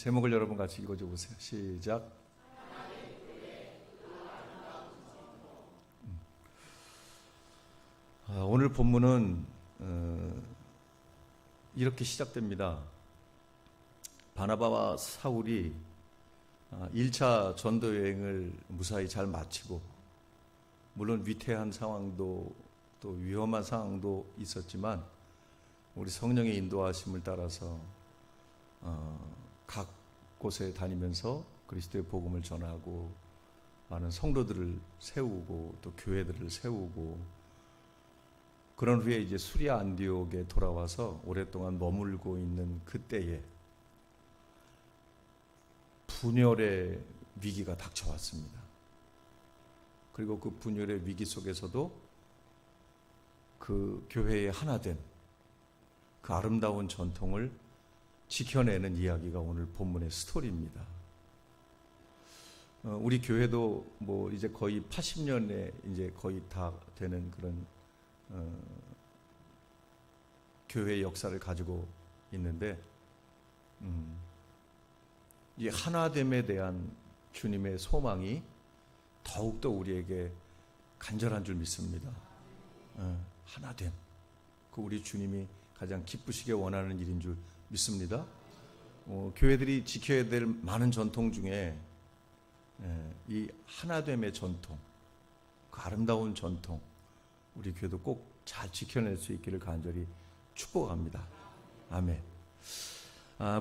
제목을 여러분 같이 읽어줘 보세요. 시작. 오늘 본문은 이렇게 시작됩니다. 바나바와 사울이 1차 전도 여행을 무사히 잘 마치고, 물론 위태한 상황도 또 위험한 상황도 있었지만 우리 성령의 인도하심을 따라서 각 곳에 다니면서 그리스도의 복음을 전하고 많은 성도들을 세우고 또 교회들을 세우고, 그런 후에 이제 수리아 안디옥에 돌아와서 오랫동안 머물고 있는 그때에 분열의 위기가 닥쳐왔습니다. 그리고 그 분열의 위기 속에서도 그 교회의 하나된 그 아름다운 전통을 지켜내는 이야기가 오늘 본문의 스토리입니다. 우리 교회도 뭐 이제 거의 80년에 이제 거의 다 되는 그런 교회의 역사를 가지고 있는데, 이 하나됨에 대한 주님의 소망이 더욱더 우리에게 간절한 줄 믿습니다. 하나됨, 그 우리 주님이 가장 기쁘시게 원하는 일인 줄 믿습니다. 교회들이 지켜야 될 많은 전통 중에 이 하나됨의 전통, 그 아름다운 전통, 우리 교회도 꼭 잘 지켜낼 수 있기를 간절히 축복합니다. 아멘.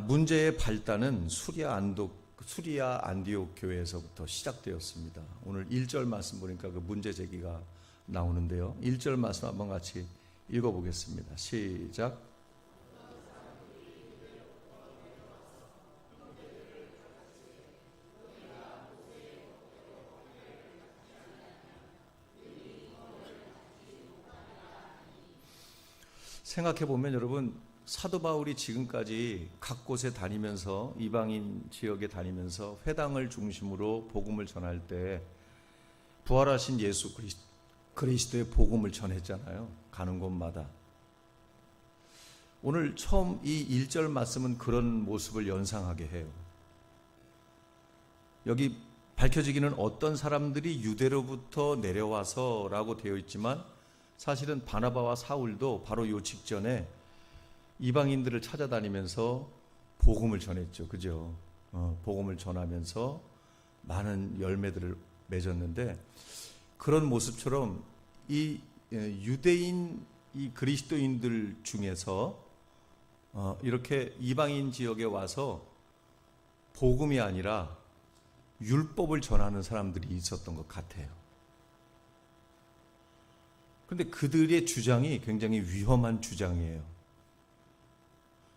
문제의 발단은 수리아 안디옥 교회에서부터 시작되었습니다. 오늘 1절 말씀 보니까 그 문제 제기가 나오는데요. 1절 말씀 한번 같이 읽어보겠습니다. 시작. 생각해보면 여러분, 사도 바울이 지금까지 각 곳에 다니면서 이방인 지역에 다니면서 회당을 중심으로 복음을 전할 때 부활하신 예수 그리스도의 복음을 전했잖아요. 가는 곳마다. 오늘 처음 이 1절 말씀은 그런 모습을 연상하게 해요. 여기 밝혀지기는 어떤 사람들이 유대로부터 내려와서 라고 되어 있지만, 사실은 바나바와 사울도 바로 요 직전에 이방인들을 찾아다니면서 복음을 전했죠. 그죠? 복음을 전하면서 많은 열매들을 맺었는데, 그런 모습처럼 이 유대인, 이 그리스도인들 중에서 이렇게 이방인 지역에 와서 복음이 아니라 율법을 전하는 사람들이 있었던 것 같아요. 그런데 그들의 주장이 굉장히 위험한 주장이에요.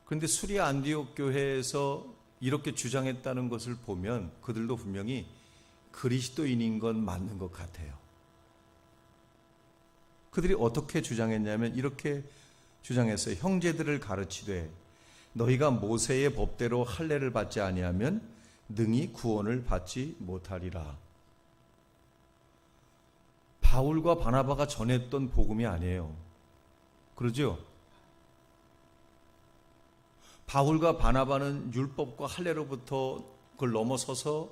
그런데 수리아 안디옥 교회에서 이렇게 주장했다는 것을 보면 그들도 분명히 그리스도인인 건 맞는 것 같아요. 그들이 어떻게 주장했냐면 이렇게 주장했어요. 형제들을 가르치되 너희가 모세의 법대로 할례를 받지 아니하면 능히 구원을 받지 못하리라. 바울과 바나바가 전했던 복음이 아니에요. 그러죠? 바울과 바나바는 율법과 할례로부터 그걸 넘어서서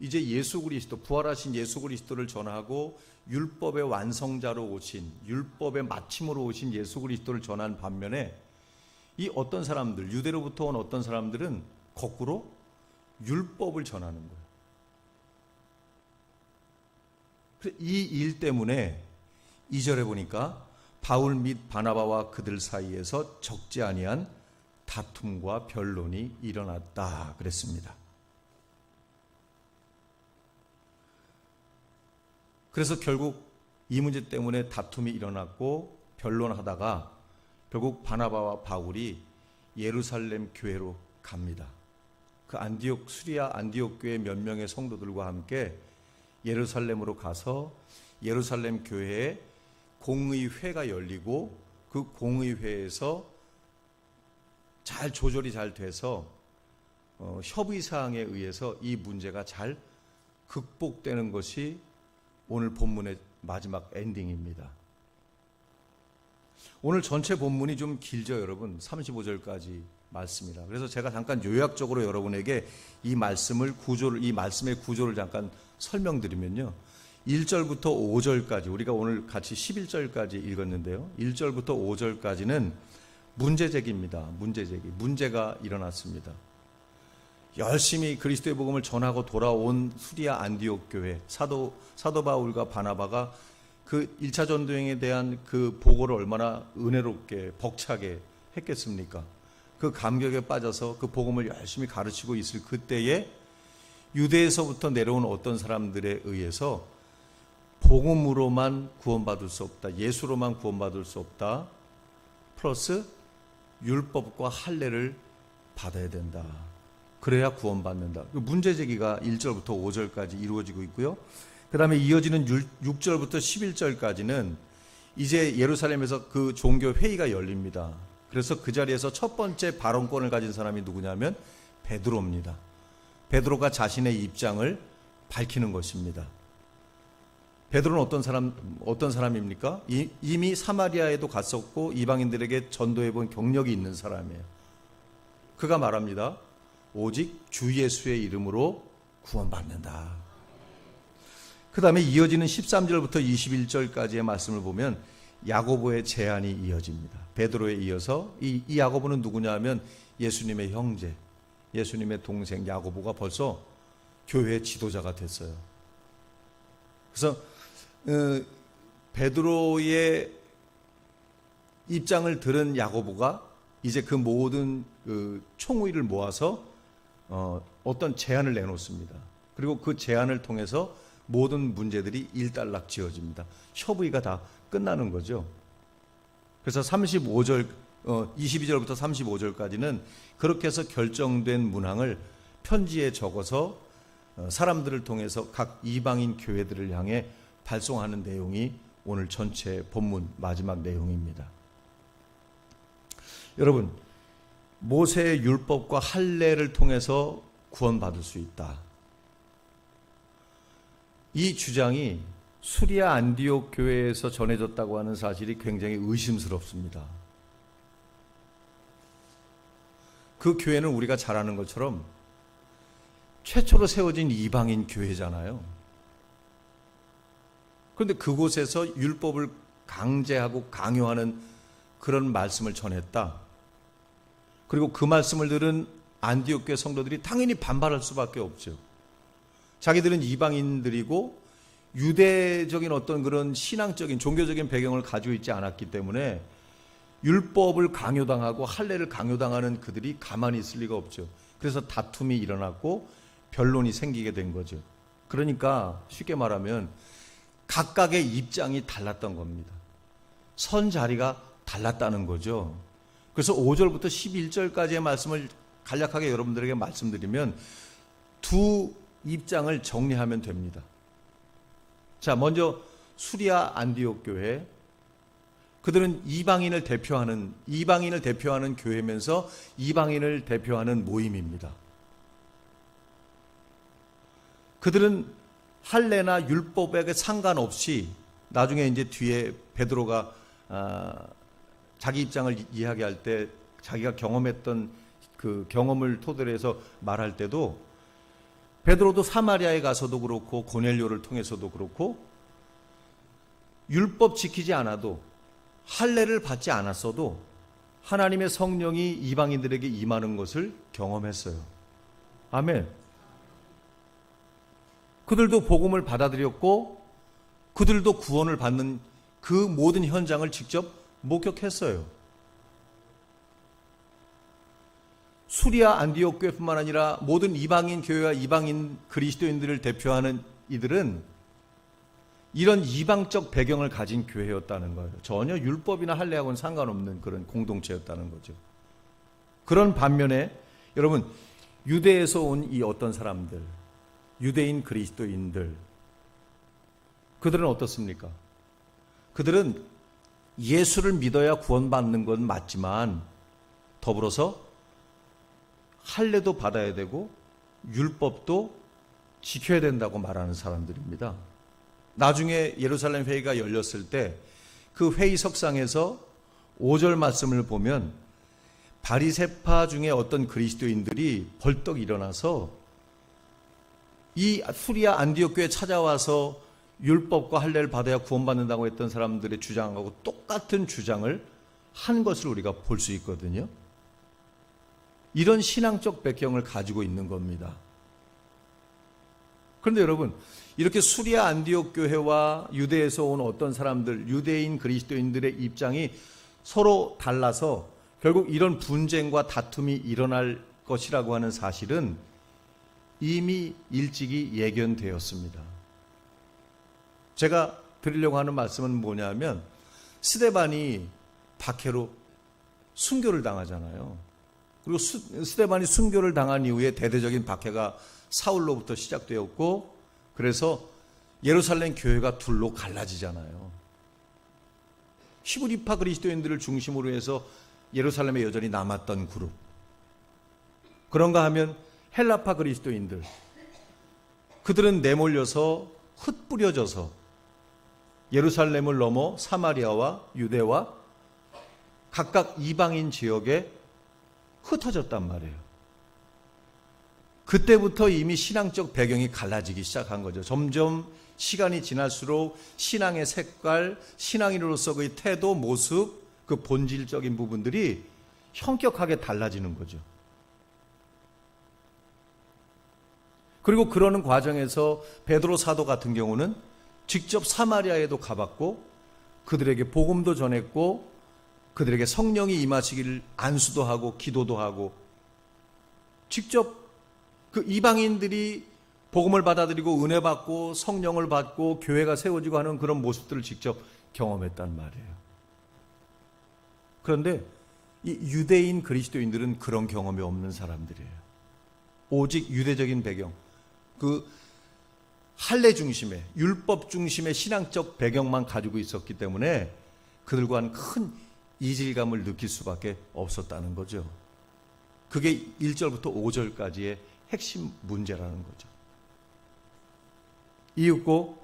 이제 예수 그리스도, 부활하신 예수 그리스도를 전하고 율법의 완성자로 오신, 율법의 마침으로 오신 예수 그리스도를 전한 반면에 이 어떤 사람들, 유대로부터 온 어떤 사람들은 거꾸로 율법을 전하는 거예요. 이 일 때문에 2절에 보니까 바울 및 바나바와 그들 사이에서 적지 아니한 다툼과 변론이 일어났다 그랬습니다. 그래서 결국 이 문제 때문에 다툼이 일어났고 변론하다가 결국 바나바와 바울이 예루살렘 교회로 갑니다. 그 수리아 안디옥 교회 몇 명의 성도들과 함께 예루살렘으로 가서 예루살렘 교회에 공의회가 열리고, 그 공의회에서 잘 조절이 잘 돼서 협의사항에 의해서 이 문제가 잘 극복되는 것이 오늘 본문의 마지막 엔딩입니다. 오늘 전체 본문이 좀 길죠, 여러분. 35절까지 말씀이라. 그래서 제가 잠깐 요약적으로 여러분에게 이 말씀의 구조를 잠깐 설명드리면요. 1절부터 5절까지, 우리가 오늘 같이 11절까지 읽었는데요. 1절부터 5절까지는 문제제기입니다. 문제가 일어났습니다. 열심히 그리스도의 복음을 전하고 돌아온 수리아 안디옥 교회, 사도 바울과 바나바가 그 1차 전도행에 대한 그 보고를 얼마나 은혜롭게 벅차게 했겠습니까? 그 감격에 빠져서 그 복음을 열심히 가르치고 있을 그때에 유대에서부터 내려온 어떤 사람들에 의해서 복음으로만 구원받을 수 없다, 예수로만 구원받을 수 없다, 플러스 율법과 할례를 받아야 된다, 그래야 구원받는다. 그 문제제기가 1절부터 5절까지 이루어지고 있고요. 그 다음에 이어지는 6절부터 11절까지는 이제 예루살렘에서 그 종교 회의가 열립니다. 그래서 그 자리에서 첫 번째 발언권을 가진 사람이 누구냐면 베드로입니다. 베드로가 자신의 입장을 밝히는 것입니다. 베드로는 어떤 사람입니까? 이미 사마리아에도 갔었고 이방인들에게 전도해 본 경력이 있는 사람이에요. 그가 말합니다. 오직 주 예수의 이름으로 구원받는다. 그 다음에 이어지는 13절부터 21절까지의 말씀을 보면 야고보의 제안이 이어집니다. 베드로에 이어서 이 야고보는 누구냐 하면 예수님의 형제, 예수님의 동생 야고보가 벌써 교회의 지도자가 됐어요. 그래서 베드로의 입장을 들은 야고보가 이제 그 모든 총의를 모아서 어떤 제안을 내놓습니다. 그리고 그 제안을 통해서 모든 문제들이 일단락 지어집니다. 협의가 다 끝나는 거죠. 그래서 22절부터 35절까지는 그렇게 해서 결정된 문항을 편지에 적어서 사람들을 통해서 각 이방인 교회들을 향해 발송하는 내용이 오늘 전체 본문 마지막 내용입니다. 여러분, 모세의 율법과 할례를 통해서 구원받을 수 있다. 이 주장이 수리아 안디옥 교회에서 전해졌다고 하는 사실이 굉장히 의심스럽습니다. 그 교회는 우리가 잘 아는 것처럼 최초로 세워진 이방인 교회잖아요. 그런데 그곳에서 율법을 강제하고 강요하는 그런 말씀을 전했다. 그리고 그 말씀을 들은 안디옥 교회 성도들이 당연히 반발할 수밖에 없죠. 자기들은 이방인들이고 유대적인 어떤 그런 신앙적인 종교적인 배경을 가지고 있지 않았기 때문에 율법을 강요당하고 할례를 강요당하는 그들이 가만히 있을 리가 없죠. 그래서 다툼이 일어났고 변론이 생기게 된 거죠. 그러니까 쉽게 말하면 각각의 입장이 달랐던 겁니다. 선 자리가 달랐다는 거죠. 그래서 5절부터 11절까지의 말씀을 간략하게 여러분들에게 말씀드리면 두 입장을 정리하면 됩니다. 자, 먼저 수리아 안디옥 교회, 그들은 이방인을 대표하는 교회면서 이방인을 대표하는 모임입니다. 그들은 할례나 율법에 상관없이 나중에 이제 뒤에 베드로가 자기 입장을 이야기할 때 자기가 경험했던 그 경험을 토대로 해서 말할 때도 베드로도 사마리아에 가서도 그렇고 고넬료를 통해서도 그렇고 율법 지키지 않아도 할례를 받지 않았어도 하나님의 성령이 이방인들에게 임하는 것을 경험했어요. 아멘. 그들도 복음을 받아들였고 그들도 구원을 받는 그 모든 현장을 직접 목격했어요. 수리아 안디옥 교회뿐만 아니라 모든 이방인 교회와 이방인 그리스도인들을 대표하는 이들은 이런 이방적 배경을 가진 교회였다는 거예요. 전혀 율법이나 할례하고는 상관없는 그런 공동체였다는 거죠. 그런 반면에 여러분, 유대에서 온 이 어떤 사람들, 유대인 그리스도인들, 그들은 어떻습니까? 그들은 예수를 믿어야 구원받는 건 맞지만 더불어서 할례도 받아야 되고 율법도 지켜야 된다고 말하는 사람들입니다. 나중에 예루살렘 회의가 열렸을 때 그 회의석상에서 5절 말씀을 보면 바리새파 중에 어떤 그리스도인들이 벌떡 일어나서 이 수리아 안디옥 교회에 찾아와서 율법과 할례를 받아야 구원받는다고 했던 사람들의 주장하고 똑같은 주장을 한 것을 우리가 볼 수 있거든요. 이런 신앙적 배경을 가지고 있는 겁니다. 그런데 여러분, 이렇게 수리아 안디옥 교회와 유대에서 온 어떤 사람들, 유대인 그리스도인들의 입장이 서로 달라서 결국 이런 분쟁과 다툼이 일어날 것이라고 하는 사실은 이미 일찍이 예견되었습니다. 제가 드리려고 하는 말씀은 뭐냐면, 스데반이 박해로 순교를 당하잖아요. 그리고 스데반이 순교를 당한 이후에 대대적인 박해가 사울로부터 시작되었고, 그래서 예루살렘 교회가 둘로 갈라지잖아요. 히브리파 그리스도인들을 중심으로 해서 예루살렘에 여전히 남았던 그룹, 그런가 하면 헬라파 그리스도인들, 그들은 내몰려서 흩뿌려져서 예루살렘을 넘어 사마리아와 유대와 각각 이방인 지역에 흩어졌단 말이에요. 그때부터 이미 신앙적 배경이 갈라지기 시작한 거죠. 점점 시간이 지날수록 신앙의 색깔, 신앙인으로서 태도, 모습, 그 본질적인 부분들이 현격하게 달라지는 거죠. 그리고 그러는 과정에서 베드로 사도 같은 경우는 직접 사마리아에도 가봤고 그들에게 복음도 전했고 그들에게 성령이 임하시기를 안수도 하고 기도도 하고 직접 그 이방인들이 복음을 받아들이고 은혜 받고 성령을 받고 교회가 세워지고 하는 그런 모습들을 직접 경험했단 말이에요. 그런데 이 유대인 그리스도인들은 그런 경험이 없는 사람들이에요. 오직 유대적인 배경, 그 할례 중심의, 율법 중심의 신앙적 배경만 가지고 있었기 때문에 그들과는 큰 이질감을 느낄 수밖에 없었다는 거죠. 그게 1절부터 5절까지의 핵심 문제라는 거죠. 이윽고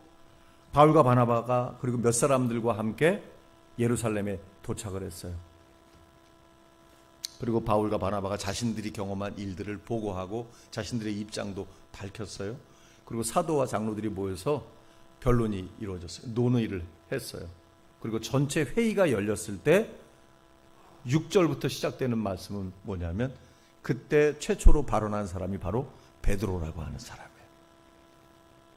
바울과 바나바가 그리고 몇 사람들과 함께 예루살렘에 도착을 했어요. 그리고 바울과 바나바가 자신들이 경험한 일들을 보고하고 자신들의 입장도 밝혔어요. 그리고 사도와 장로들이 모여서 변론이 이루어졌어요. 논의를 했어요. 그리고 전체 회의가 열렸을 때 6절부터 시작되는 말씀은 뭐냐면 그때 최초로 발언한 사람이 바로 베드로라고 하는 사람이에요.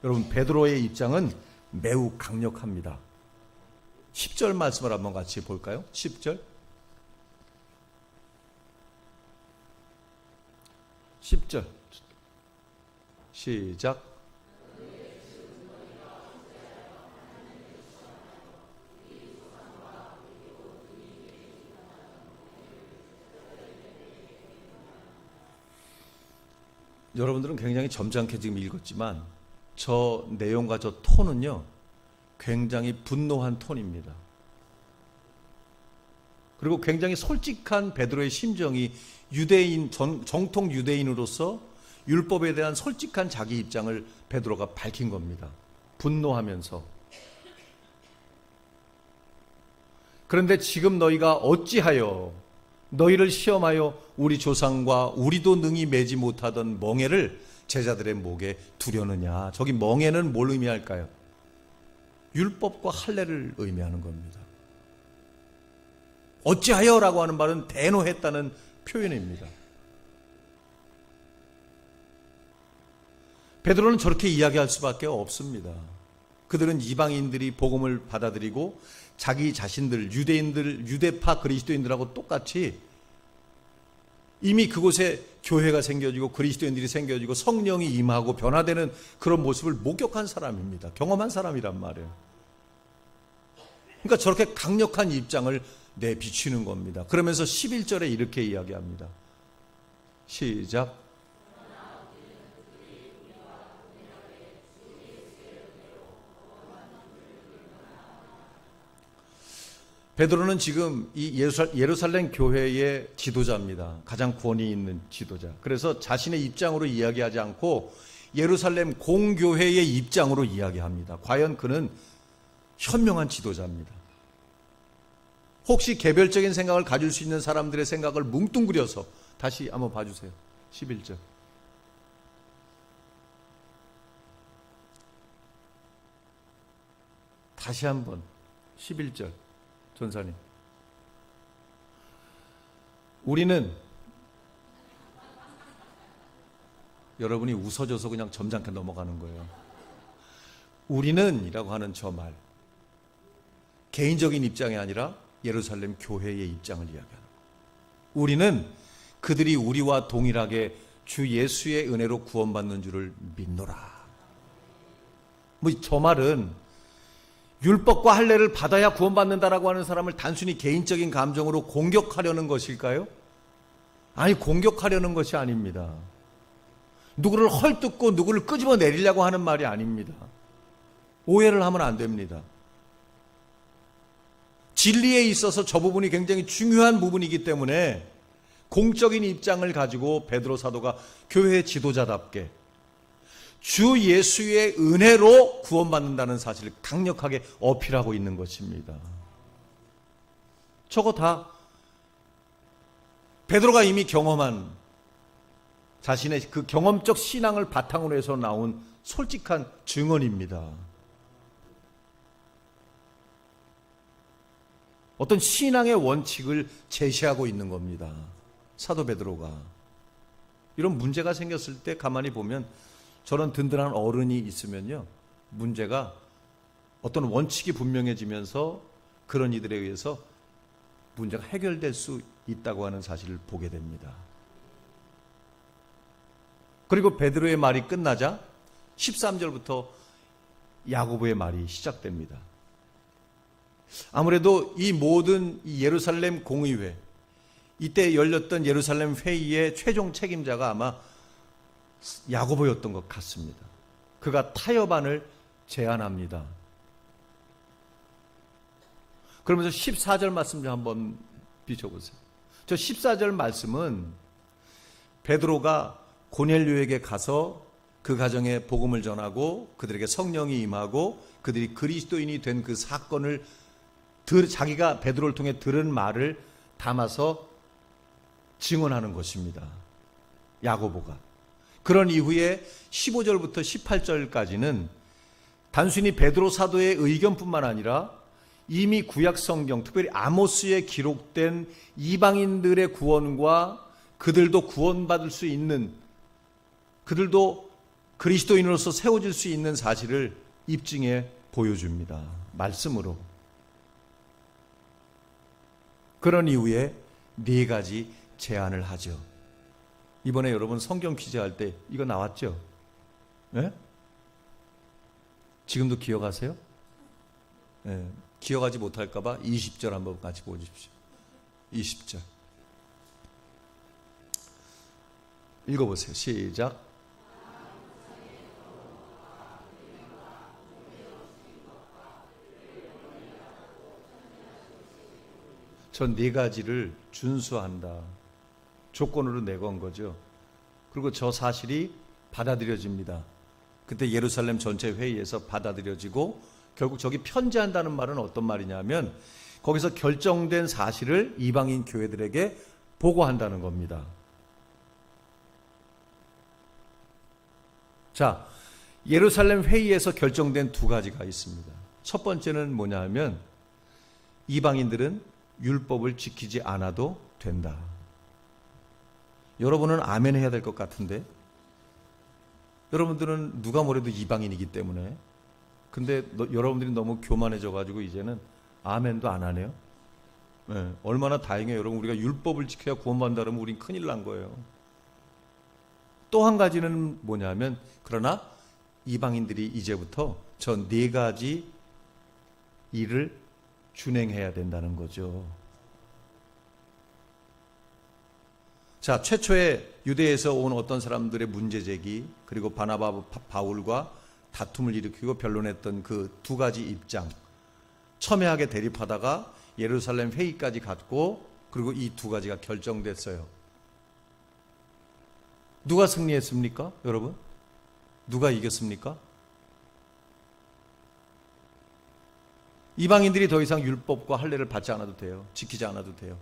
여러분, 베드로의 입장은 매우 강력합니다. 10절 말씀을 한번 같이 볼까요? 10절. 10절. 시작. 여러분들은 굉장히 점잖게 지금 읽었지만 저 내용과 저 톤은요 굉장히 분노한 톤입니다. 그리고 굉장히 솔직한 베드로의 심정이 유대인, 정통 유대인으로서 율법에 대한 솔직한 자기 입장을 베드로가 밝힌 겁니다. 분노하면서. 그런데 지금 너희가 어찌하여 너희를 시험하여 우리 조상과 우리도 능히 매지 못하던 멍에를 제자들의 목에 두려느냐. 저기 멍에는 뭘 의미할까요? 율법과 할례를 의미하는 겁니다. 어찌하여라고 하는 말은 대노했다는 표현입니다. 베드로는 저렇게 이야기할 수밖에 없습니다. 그들은 이방인들이 복음을 받아들이고 자기 자신들, 유대인들, 유대파 그리스도인들하고 똑같이 이미 그곳에 교회가 생겨지고 그리스도인들이 생겨지고 성령이 임하고 변화되는 그런 모습을 목격한 사람입니다. 경험한 사람이란 말이에요. 그러니까 저렇게 강력한 입장을 내비치는 겁니다. 그러면서 11절에 이렇게 이야기합니다. 시작. 베드로는 지금 이 예루살렘 교회의 지도자입니다. 가장 권위 있는 지도자. 그래서 자신의 입장으로 이야기하지 않고 예루살렘 공교회의 입장으로 이야기합니다. 과연 그는 현명한 지도자입니다. 혹시 개별적인 생각을 가질 수 있는 사람들의 생각을 뭉뚱그려서 다시 한번 봐주세요. 11절. 다시 한번 11절. 전사님. 우리는 여러분이 웃어줘서 그냥 점잖게 넘어가는 거예요. 우리는 이라고 하는 저 말, 개인적인 입장이 아니라 예루살렘 교회의 입장을 이야기하는 거예요. 우리는 그들이 우리와 동일하게 주 예수의 은혜로 구원받는 줄을 믿노라. 저 말은 율법과 할례를 받아야 구원받는다라고 하는 사람을 단순히 개인적인 감정으로 공격하려는 것일까요? 아니, 공격하려는 것이 아닙니다. 누구를 헐뜯고 누구를 끄집어 내리려고 하는 말이 아닙니다. 오해를 하면 안 됩니다. 진리에 있어서 저 부분이 굉장히 중요한 부분이기 때문에 공적인 입장을 가지고 베드로 사도가 교회의 지도자답게 주 예수의 은혜로 구원받는다는 사실을 강력하게 어필하고 있는 것입니다. 저거 다 베드로가 이미 경험한 자신의 그 경험적 신앙을 바탕으로 해서 나온 솔직한 증언입니다. 어떤 신앙의 원칙을 제시하고 있는 겁니다. 사도 베드로가. 이런 문제가 생겼을 때 가만히 보면 저런 든든한 어른이 있으면요, 문제가 어떤 원칙이 분명해지면서 그런 이들에 의해서 문제가 해결될 수 있다고 하는 사실을 보게 됩니다. 그리고 베드로의 말이 끝나자 13절부터 야고보의 말이 시작됩니다. 아무래도 이 모든 예루살렘 공의회, 이때 열렸던 예루살렘 회의의 최종 책임자가 아마 야고보였던 것 같습니다. 그가 타협안을 제안합니다. 그러면서 14절 말씀 좀 한번 비춰보세요. 저 14절 말씀은 베드로가 고넬료에게 가서 그 가정에 복음을 전하고 그들에게 성령이 임하고 그들이 그리스도인이 된 그 사건을 자기가 베드로를 통해 들은 말을 담아서 증언하는 것입니다. 야고보가. 그런 이후에 15절부터 18절까지는 단순히 베드로 사도의 의견뿐만 아니라 이미 구약 성경, 특별히 아모스에 기록된 이방인들의 구원과 그들도 구원받을 수 있는, 그들도 그리스도인으로서 세워질 수 있는 사실을 입증해 보여줍니다. 말씀으로. 그런 이후에 네 가지 제안을 하죠. 이번에 여러분 성경 퀴즈 할 때 이거 나왔죠? 네? 지금도 기억하세요? 네. 기억하지 못할까봐 20절 한번 같이 보십시오. 20절. 읽어보세요. 시작. 전 네 가지를 준수한다. 조건으로 내건 거죠. 그리고 저 사실이 받아들여집니다. 그때 예루살렘 전체 회의에서 받아들여지고 결국 저기 편지한다는 말은 어떤 말이냐면 거기서 결정된 사실을 이방인 교회들에게 보고한다는 겁니다. 자, 예루살렘 회의에서 결정된 두 가지가 있습니다. 첫 번째는 뭐냐 하면 이방인들은 율법을 지키지 않아도 된다. 여러분은 아멘 해야 될 것 같은데, 여러분들은 누가 뭐래도 이방인이기 때문에. 근데 여러분들이 너무 교만해져 가지고 이제는 아멘도 안 하네요. 네, 얼마나 다행이에요. 여러분, 우리가 율법을 지켜야 구원받는다 그러면 우린 큰일 난 거예요. 또 한 가지는 뭐냐면, 그러나 이방인들이 이제부터 저 네 가지 일을 준행해야 된다는 거죠. 자, 최초에 유대에서 온 어떤 사람들의 문제제기, 그리고 바나바 바울과 다툼을 일으키고 변론했던 그 두 가지 입장, 첨예하게 대립하다가 예루살렘 회의까지 갔고, 그리고 이 두 가지가 결정됐어요. 누가 승리했습니까, 여러분? 누가 이겼습니까? 이방인들이 더 이상 율법과 할례를 받지 않아도 돼요. 지키지 않아도 돼요.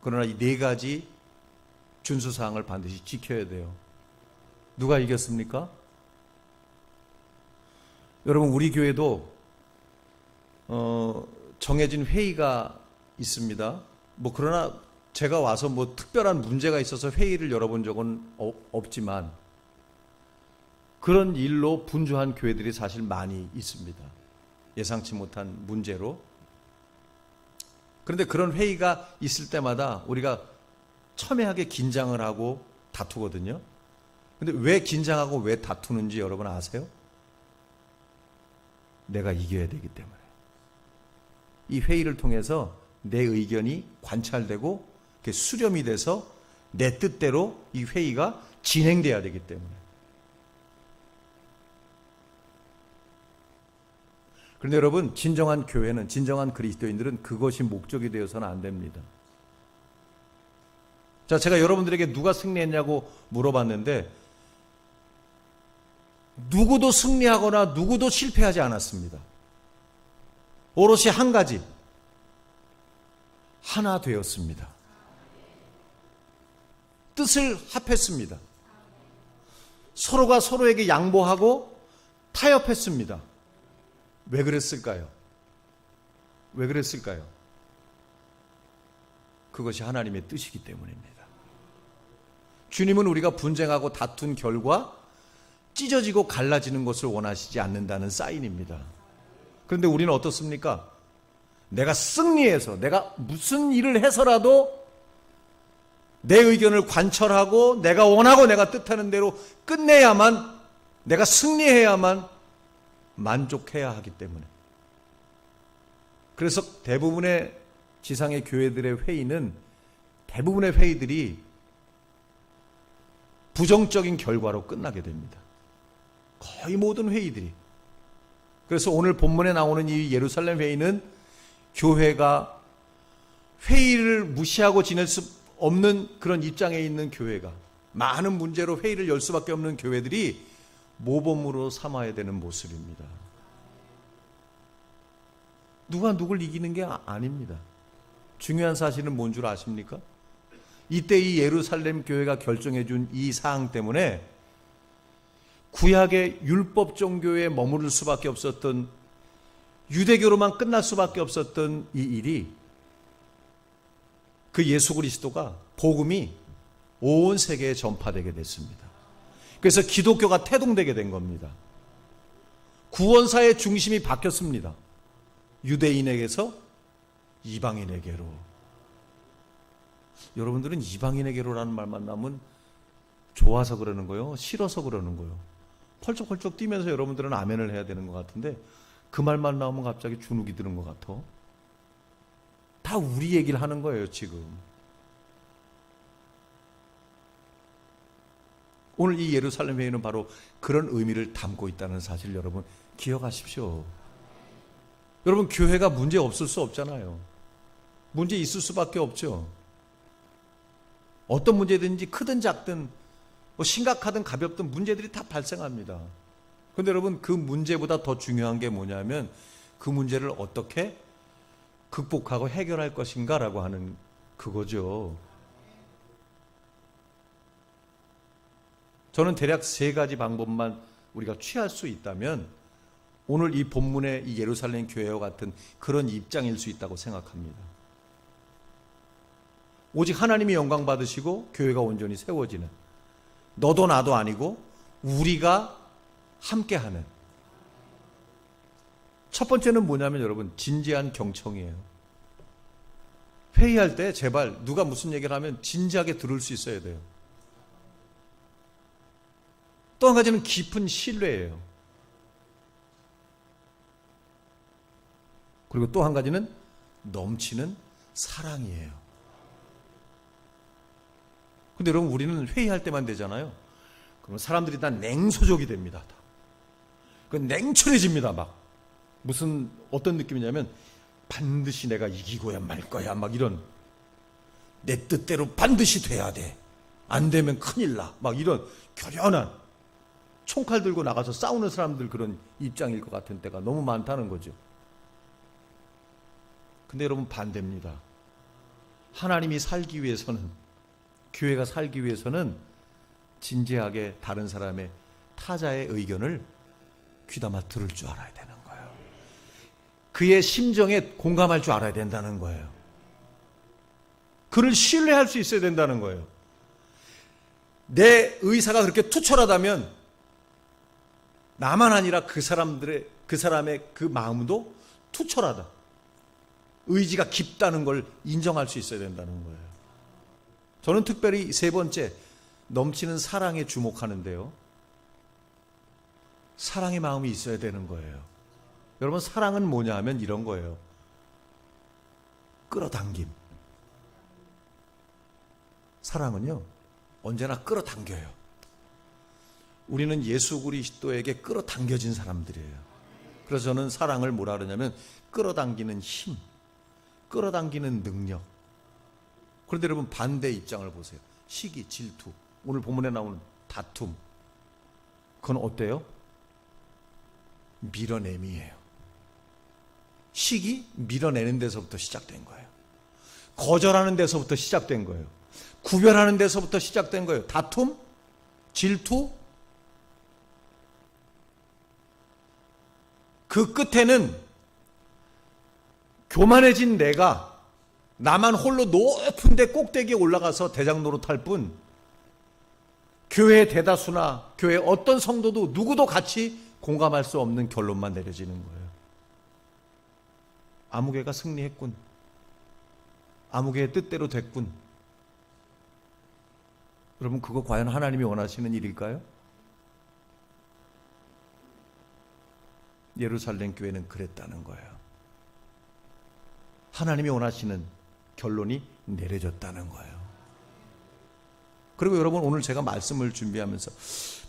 그러나 이 네 가지 준수사항을 반드시 지켜야 돼요. 누가 이겼습니까? 여러분, 우리 교회도 정해진 회의가 있습니다. 그러나 제가 와서 특별한 문제가 있어서 회의를 열어본 적은 없지만 그런 일로 분주한 교회들이 사실 많이 있습니다. 예상치 못한 문제로. 그런데 그런 회의가 있을 때마다 우리가 첨예하게 긴장을 하고 다투거든요. 근데 왜 긴장하고 왜 다투는지 여러분 아세요? 내가 이겨야 되기 때문에. 이 회의를 통해서 내 의견이 관찰되고 수렴이 돼서 내 뜻대로 이 회의가 진행돼야 되기 때문에. 그런데 여러분, 진정한 교회는, 진정한 그리스도인들은 그것이 목적이 되어서는 안 됩니다. 자, 제가 여러분들에게 누가 승리했냐고 물어봤는데 누구도 승리하거나 누구도 실패하지 않았습니다. 오롯이 한 가지, 하나 되었습니다. 뜻을 합했습니다. 서로가 서로에게 양보하고 타협했습니다. 왜 그랬을까요? 왜 그랬을까요? 그것이 하나님의 뜻이기 때문입니다. 주님은 우리가 분쟁하고 다툰 결과 찢어지고 갈라지는 것을 원하시지 않는다는 사인입니다. 그런데 우리는 어떻습니까? 내가 승리해서, 내가 무슨 일을 해서라도 내 의견을 관철하고 내가 원하고 내가 뜻하는 대로 끝내야만, 내가 승리해야만 만족해야 하기 때문에. 그래서 대부분의 지상의 교회들의 회의는, 대부분의 회의들이 부정적인 결과로 끝나게 됩니다. 거의 모든 회의들이. 그래서 오늘 본문에 나오는 이 예루살렘 회의는 교회가 회의를 무시하고 지낼 수 없는 그런 입장에 있는 교회가, 많은 문제로 회의를 열 수밖에 없는 교회들이 모범으로 삼아야 되는 모습입니다. 누가 누굴 이기는 게 아닙니다. 중요한 사실은 뭔 줄 아십니까? 이때 이 예루살렘 교회가 결정해 준 이 사항 때문에 구약의 율법 종교에 머무를 수밖에 없었던, 유대교로만 끝날 수밖에 없었던 이 일이, 그 예수 그리스도가, 복음이 온 세계에 전파되게 됐습니다. 그래서 기독교가 태동되게 된 겁니다. 구원사의 중심이 바뀌었습니다. 유대인에게서 이방인에게로. 여러분들은 이방인에게로라는 말만 나오면 좋아서 그러는 거요? 싫어서 그러는 거요? 펄쩍펄쩍 뛰면서 여러분들은 아멘을 해야 되는 것 같은데 그 말만 나오면 갑자기 주눅이 드는 것 같아. 다 우리 얘기를 하는 거예요, 지금. 오늘 이 예루살렘 회의는 바로 그런 의미를 담고 있다는 사실 여러분 기억하십시오. 여러분, 교회가 문제 없을 수 없잖아요. 문제 있을 수밖에 없죠. 어떤 문제든지 크든 작든 심각하든 가볍든 문제들이 다 발생합니다. 그런데 여러분, 그 문제보다 더 중요한 게 뭐냐면 그 문제를 어떻게 극복하고 해결할 것인가라고 하는 그거죠. 저는 대략 세 가지 방법만 우리가 취할 수 있다면 오늘 이 본문의 이 예루살렘 교회와 같은 그런 입장일 수 있다고 생각합니다. 오직 하나님이 영광 받으시고 교회가 온전히 세워지는, 너도 나도 아니고 우리가 함께하는. 첫 번째는 뭐냐면 여러분, 진지한 경청이에요. 회의할 때 제발 누가 무슨 얘기를 하면 진지하게 들을 수 있어야 돼요. 또 한 가지는 깊은 신뢰예요. 그리고 또 한 가지는 넘치는 사랑이에요. 근데 여러분, 우리는 회의할 때만 되잖아요. 그러면 사람들이 다 냉소적이 됩니다. 그 냉철해집니다. 막 무슨 어떤 느낌이냐면 반드시 내가 이기고야 말 거야, 막 이런, 내 뜻대로 반드시 돼야 돼, 안 되면 큰일 나, 막 이런 결연한, 총칼 들고 나가서 싸우는 사람들 그런 입장일 것 같은 때가 너무 많다는 거죠. 근데 여러분 반대입니다. 하나님이 살기 위해서는, 교회가 살기 위해서는 진지하게 다른 사람의, 타자의 의견을 귀담아 들을 줄 알아야 되는 거예요. 그의 심정에 공감할 줄 알아야 된다는 거예요. 그를 신뢰할 수 있어야 된다는 거예요. 내 의사가 그렇게 투철하다면 나만 아니라 그 사람의 그 마음도 투철하다, 의지가 깊다는 걸 인정할 수 있어야 된다는 거예요. 저는 특별히 세 번째, 넘치는 사랑에 주목하는데요. 사랑의 마음이 있어야 되는 거예요. 여러분, 사랑은 뭐냐 하면 이런 거예요. 끌어당김. 사랑은요, 언제나 끌어당겨요. 우리는 예수 그리스도에게 끌어당겨진 사람들이에요. 그래서 저는 사랑을 뭐라 그러냐면 끌어당기는 힘, 끌어당기는 능력. 그런데 여러분, 반대 입장을 보세요. 시기, 질투, 오늘 본문에 나오는 다툼. 그건 어때요? 밀어냄이에요. 시기, 밀어내는 데서부터 시작된 거예요. 거절하는 데서부터 시작된 거예요. 구별하는 데서부터 시작된 거예요. 다툼, 질투. 그 끝에는 교만해진 내가 나만 홀로 높은 데 꼭대기에 올라가서 대장 노릇할 뿐, 교회 대다수나 교회 어떤 성도도 누구도 같이 공감할 수 없는 결론만 내려지는 거예요. 아무개가 승리했군. 아무개의 뜻대로 됐군. 여러분, 그거 과연 하나님이 원하시는 일일까요? 예루살렘 교회는 그랬다는 거예요. 하나님이 원하시는 결론이 내려졌다는 거예요. 그리고 여러분, 오늘 제가 말씀을 준비하면서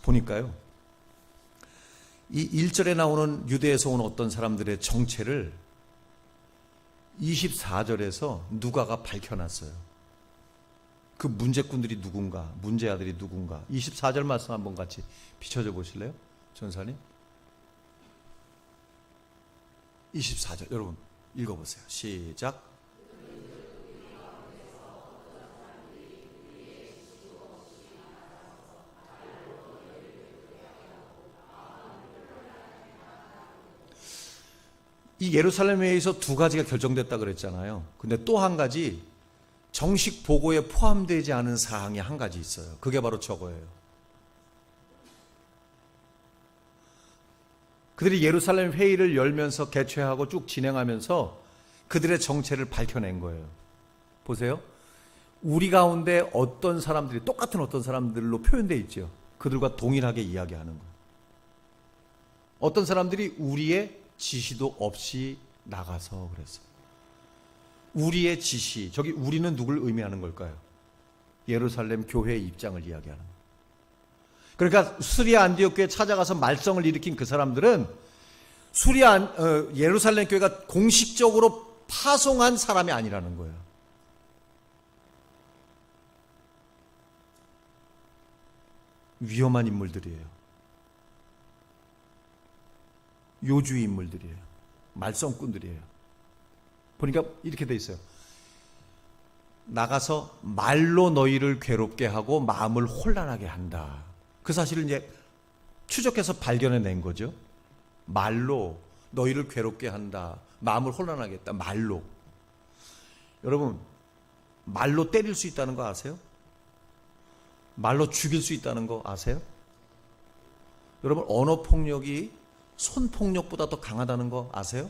보니까요, 이 1절에 나오는 유대에서 온 어떤 사람들의 정체를 24절에서 누가가 밝혀놨어요. 그 문제꾼들이 누군가, 문제아들이 누군가. 24절 말씀 한번 같이 비춰줘 보실래요? 전사님. 24절 여러분 읽어보세요. 시작. 이 예루살렘 회의에서 두 가지가 결정됐다 그랬잖아요. 근데 또 한 가지 정식 보고에 포함되지 않은 사항이 한 가지 있어요. 그게 바로 저거예요. 그들이 예루살렘 회의를 열면서 개최하고 쭉 진행하면서 그들의 정체를 밝혀낸 거예요. 보세요. 우리 가운데 어떤 사람들이 똑같은 어떤 사람들로 표현되어 있죠. 그들과 동일하게 이야기하는 거예요. 어떤 사람들이 우리의 지시도 없이 나가서 그랬어요. 우리의 지시, 저기 우리는 누굴 의미하는 걸까요? 예루살렘 교회의 입장을 이야기하는 거예요. 그러니까 수리아 안디옥 교회에 찾아가서 말썽을 일으킨 그 사람들은 예루살렘 교회가 공식적으로 파송한 사람이 아니라는 거예요. 위험한 인물들이에요. 요주의 인물들이에요. 말썽꾼들이에요. 보니까 이렇게 돼 있어요. 나가서 말로 너희를 괴롭게 하고 마음을 혼란하게 한다. 그 사실을 이제 추적해서 발견해낸 거죠. 말로 너희를 괴롭게 한다. 마음을 혼란하게 했다. 말로. 여러분, 말로 때릴 수 있다는 거 아세요? 말로 죽일 수 있다는 거 아세요? 여러분, 언어폭력이 손폭력보다 더 강하다는 거 아세요?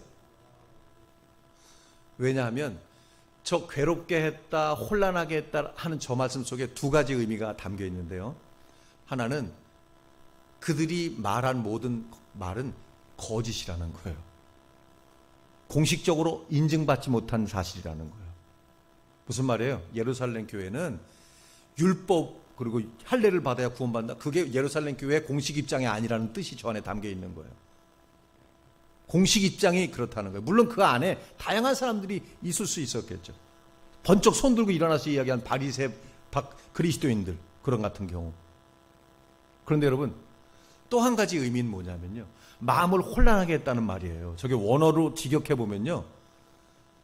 왜냐하면 저 괴롭게 했다, 혼란하게 했다 하는 저 말씀 속에 두 가지 의미가 담겨 있는데요. 하나는 그들이 말한 모든 말은 거짓이라는 거예요. 공식적으로 인증받지 못한 사실이라는 거예요. 무슨 말이에요? 예루살렘 교회는 율법 그리고 할례를 받아야 구원받는다. 그게 예루살렘 교회의 공식 입장이 아니라는 뜻이 저 안에 담겨 있는 거예요. 공식 입장이 그렇다는 거예요. 물론 그 안에 다양한 사람들이 있을 수 있었겠죠. 번쩍 손 들고 일어나서 이야기한 바리새 그리스도인들 그런 같은 경우. 그런데 여러분, 또 한 가지 의미는 뭐냐면요, 마음을 혼란하게 했다는 말이에요. 저게 원어로 직역해 보면요,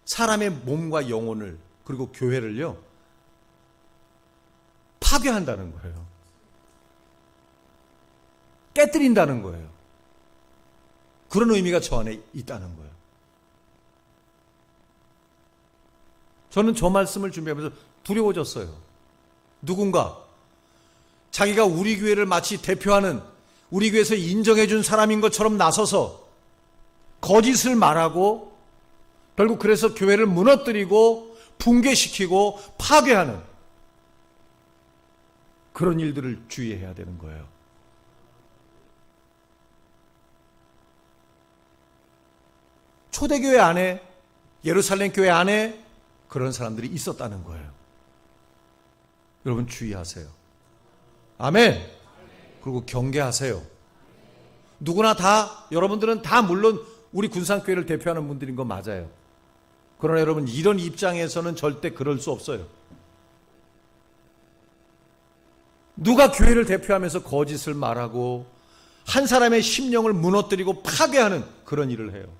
사람의 몸과 영혼을 그리고 교회를요 파괴한다는 거예요. 깨뜨린다는 거예요. 그런 의미가 저 안에 있다는 거예요. 저는 저 말씀을 준비하면서 두려워졌어요. 누군가 자기가 우리 교회를 마치 대표하는, 우리 교회에서 인정해 준 사람인 것처럼 나서서 거짓을 말하고 결국 그래서 교회를 무너뜨리고 붕괴시키고 파괴하는 그런 일들을 주의해야 되는 거예요. 초대교회 안에, 예루살렘 교회 안에 그런 사람들이 있었다는 거예요. 여러분 주의하세요. 아멘. 그리고 경계하세요. 누구나 다, 여러분들은 다 물론 우리 군산교회를 대표하는 분들인 거 맞아요. 그러나 여러분 이런 입장에서는 절대 그럴 수 없어요. 누가 교회를 대표하면서 거짓을 말하고 한 사람의 심령을 무너뜨리고 파괴하는 그런 일을 해요.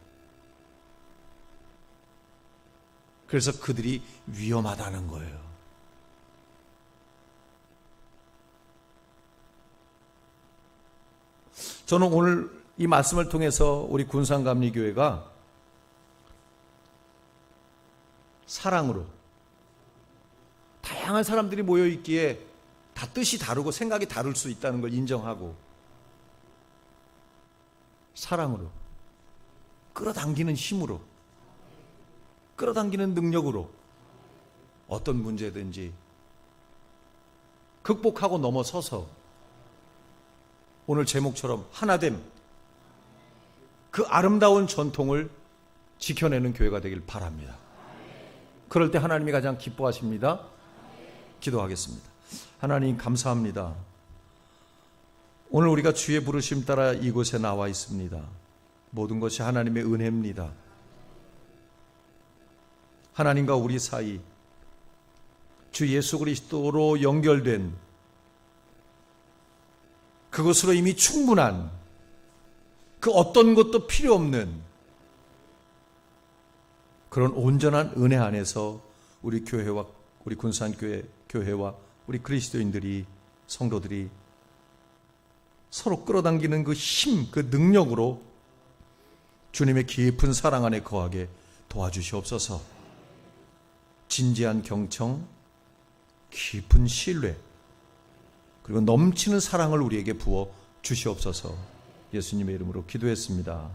그래서 그들이 위험하다는 거예요. 저는 오늘 이 말씀을 통해서 우리 군산감리교회가 사랑으로 다양한 사람들이 모여있기에 다 뜻이 다르고 생각이 다를 수 있다는 걸 인정하고 사랑으로 끌어당기는 힘으로 끌어당기는 능력으로 어떤 문제든지 극복하고 넘어서서 오늘 제목처럼 하나됨, 그 아름다운 전통을 지켜내는 교회가 되길 바랍니다. 그럴 때 하나님이 가장 기뻐하십니다. 기도하겠습니다. 하나님 감사합니다. 오늘 우리가 주의 부르심 따라 이곳에 나와 있습니다. 모든 것이 하나님의 은혜입니다. 하나님과 우리 사이 주 예수 그리스도로 연결된 그것으로 이미 충분한, 그 어떤 것도 필요 없는 그런 온전한 은혜 안에서 우리 교회와 우리 군산교회 교회와 우리 그리스도인들이, 성도들이 서로 끌어당기는 그 힘, 그 능력으로 주님의 깊은 사랑 안에 거하게 도와주시옵소서. 진지한 경청, 깊은 신뢰, 그리고 넘치는 사랑을 우리에게 부어 주시옵소서. 예수님의 이름으로 기도했습니다.